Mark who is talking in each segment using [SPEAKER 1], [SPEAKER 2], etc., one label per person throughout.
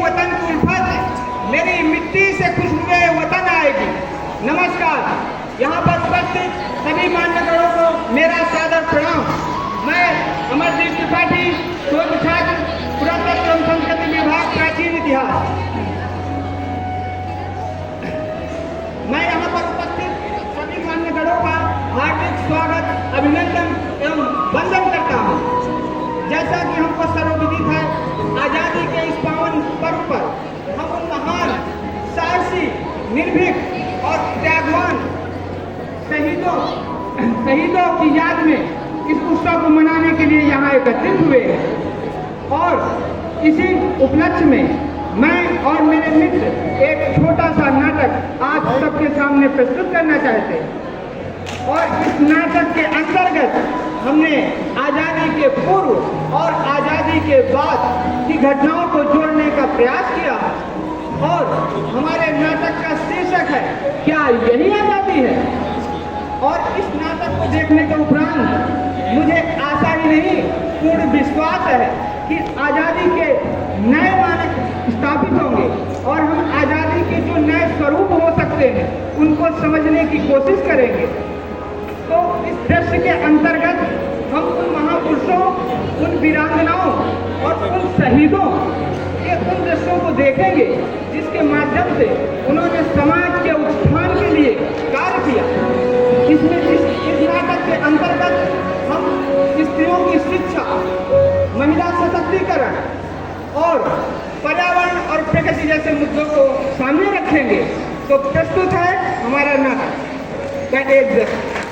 [SPEAKER 1] वतन की उल्फत मेरी मिट्टी से खुशबुए वतन आएगी। नमस्कार। यहाँ पर उपस्थित सभी मान्यवरों को मेरा सादर प्रणाम। मैं अमरजीत त्रिपाठी, शोध छात्र, पुरातत्व एवं संस्कृति विभाग, प्राचीन इतिहास। मैं यहाँ पर उपस्थित सभी मान्यवरों का हार्दिक स्वागत, अभिनंदन एवं वंदन करता हूँ। जैसा कि हमको सर्वविदित है, आजादी के इस पावन पर्व पर हम उन महान साहसी, निर्भीक और त्यागवान शहीदों की याद में इस उत्सव को मनाने के लिए यहाँ एकत्रित हुए हैं। और इसी उपलक्ष्य में मैं और मेरे मित्र एक छोटा सा नाटक आज सबके सामने प्रस्तुत करना चाहते हैं। और इस नाटक के अंतर्गत हमने आजादी के पूर्व और आजादी के बाद की घटनाओं को जोड़ने का प्रयास किया। और हमारे नाटक का शीर्षक है, क्या यही आजादी है? और इस नाटक को देखने के उपरांत मुझे आशा ही नहीं, पूर्ण विश्वास है कि आजादी के नए मानक स्थापित होंगे और हम आजादी के जो नए स्वरूप हो सकते हैं उनको समझने की कोशिश करेंगे। तो इस दृश्य के अंतर्गत हम उन महापुरुषों, उन वीरांगनाओं और उन शहीदों के उन दृश्यों को देखेंगे जिसके माध्यम से उन्होंने समाज के उत्थान के लिए कार्य किया। इसमें इस नाटक के अंतर्गत हम स्त्रियों की शिक्षा, महिला सशक्तिकरण और पर्यावरण और प्रकृति जैसे मुद्दों को सामने रखेंगे। तो प्रस्तुत है हमारा नाटक का एक दृश्य।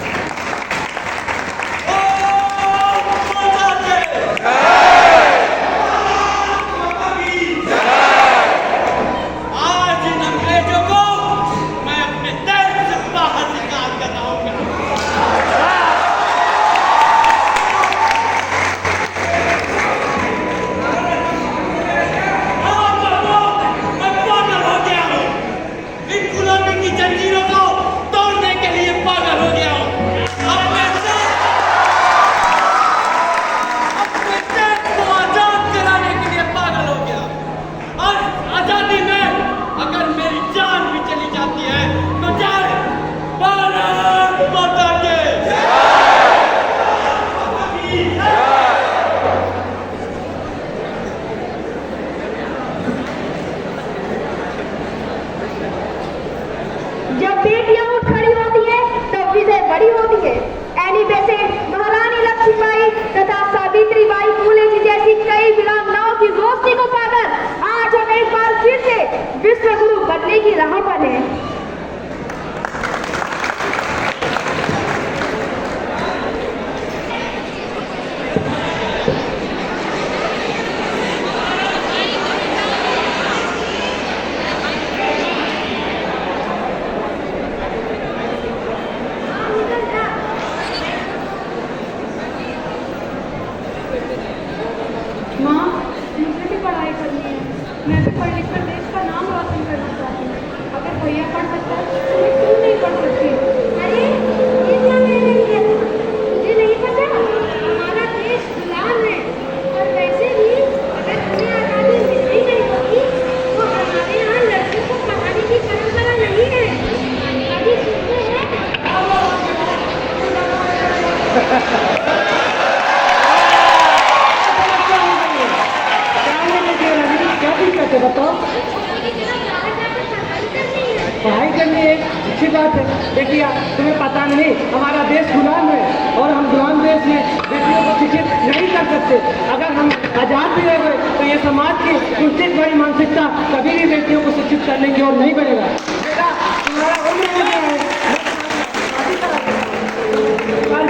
[SPEAKER 2] पढ़ाई करनी है, अच्छी बात है। देखिए तुम्हें पता नहीं, हमारा देश गुलाम है और हम गुलाम देश में बेटियों को शिक्षित नहीं कर सकते। अगर हम आजाद भी हो गए तो ये समाज की कुछ बड़ी मानसिकता कभी भी बेटियों को शिक्षित करने की ओर नहीं बढ़ेगा। बेटा तुम्हारा उम्र हो गया है,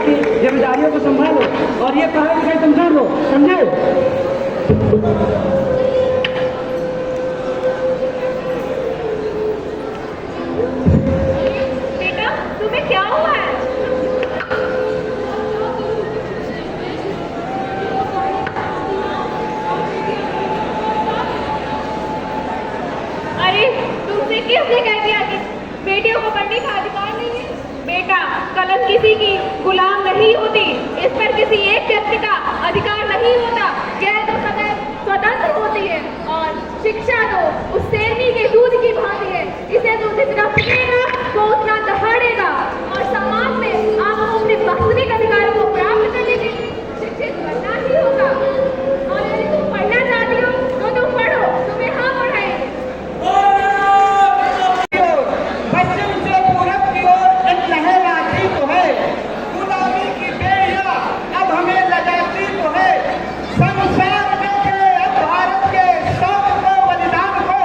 [SPEAKER 2] की जिम्मेदारियों को संभालो और ये पढ़ाई लिखाई समझा लो, समझे?
[SPEAKER 3] बेटा तुम्हें क्या हुआ है? अरे तुमसे किसने कह दिया कि बेटियों को पढ़ने का अधिकार नहीं है? बेटा कलम किसी की गुलाम नहीं होती, इस पर किसी एक व्यक्ति का अधिकार नहीं होता। यह तो सदैव स्वतंत्र होती है और शिक्षा तो शेरनी के दूध की भांति है। इसे जो जितना पिएगा वो उतना दहाड़ेगा। और समाज में आपको अपने वास्तविक अधिकारों को प्राप्त करने के लिए शिक्षित बनना ही होगा। और यदि तुम पढ़ना चाहती हो तो तुम पढ़ो, तुम्हें हम पढ़ाएंगे।
[SPEAKER 1] पश्चिम से पूरब की ओर एक लहर आती तो है, गुलामी की बेड़ियां अब हमें लगाती तो है। संसार देखे अब भारत के सौ बलिदान को,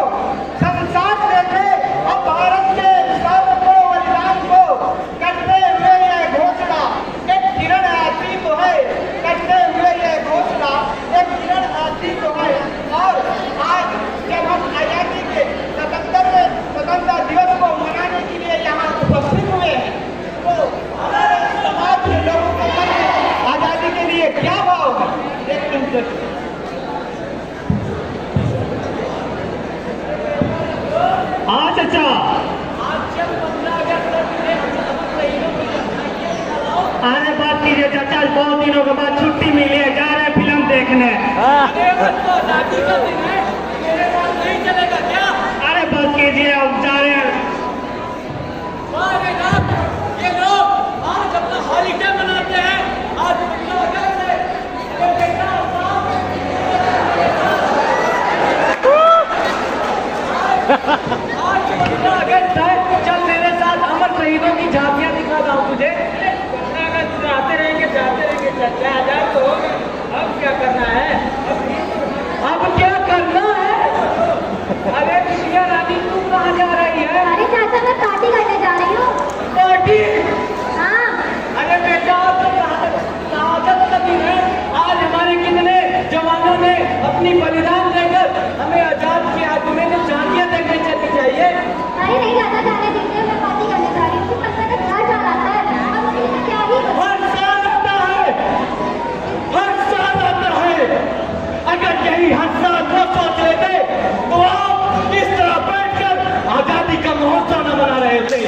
[SPEAKER 1] संसार देखे अब भारत के सौ बलिदान को। करते हुए यह घोषणा एक किरण आती तो है, करते हुए यह घोषणा एक किरण आती तो है। और आज जब हम आजादी के 77वें स्वतंत्रता दिवस को मनाने के लिए यहाँ उपस्थित हुए हैं, तो हमारे समाज के लोगों के मन में आजादी के लिए क्या भाव है, एक मिनट।
[SPEAKER 2] हाँ चाचा, अरे बात कीजिए चाचा, बहुत दिनों के बाद छुट्टी मिली है, जा रहे हैं फिल्म देखने। अरे बस कीजिए, अब जा रहे हैं।
[SPEAKER 4] ये लोग आज अपना हॉलीडे मनाते हैं। आज
[SPEAKER 2] चल मेरे साथ अमर शहीदों की झांकियां दिखा दूं तुझे।
[SPEAKER 4] जाते रहेंगे चर्चा आजाद तो अब क्या करना है?
[SPEAKER 2] अब क्या करना है? अरे प्रिया रानी, तू कहाँ जा रही है?
[SPEAKER 3] अरे चाचा, मैं पार्टी करने जा रही हूँ।
[SPEAKER 2] पार्टी?
[SPEAKER 3] हाँ।
[SPEAKER 2] अरे बेटा, आप तो शहादत का दिन है। आज हमारे कितने जवानों ने अपनी बलिदान देकर हमें आजाद किया। तुम्हें तो झांकियां देखने चलनी चाहिए।
[SPEAKER 3] अरे नहीं चाचा, जाने दीजिए, मैं पार्टी करने जा रही हूँ। पता है घर जा रहा है, अब मुझे तो क्या ही करूं।
[SPEAKER 2] हर साल आता है, हर साल आता है। अगर यही हर साल वो सोच लेते तो आप इस तरह बैठकर आजादी का महोत्सव न मना रहे थे।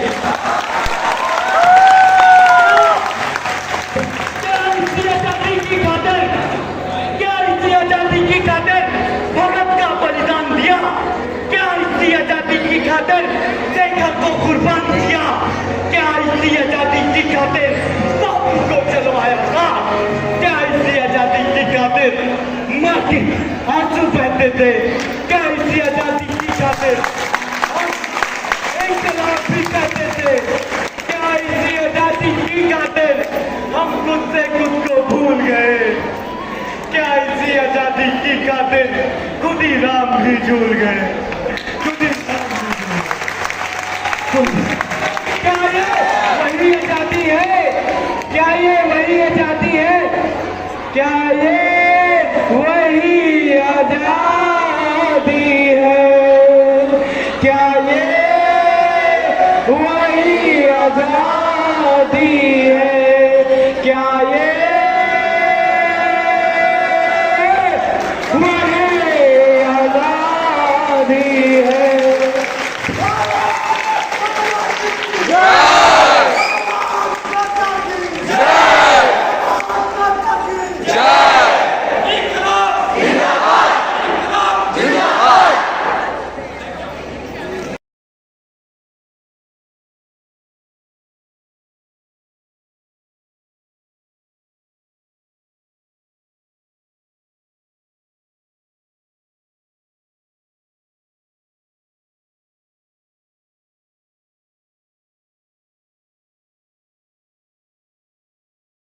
[SPEAKER 2] क्या इसी आजादी की खातिर, क्या इसी आजादी की खातिर भगत का बलिदान दिया? क्या इसी आजादी की खातिर शेखर को कुर्बान किया? क्या इसी आजादी की खातिर बापू को चलवाया था? क्या इसी आजादी की खातिर माँ के आंसू बहते थे? क्या इसी आजादी की खातिर इंकलाब भी कहते थे? क्या इसी आजादी की खातिर हम खुद से खुद को भूल गए? क्या इसी आजादी की खातिर खुद ही राम भी झूल गए? खुद ही राम भी झूल गए। क्या ये वही आजादी है? क्या ये वही आजादी है? क्या ये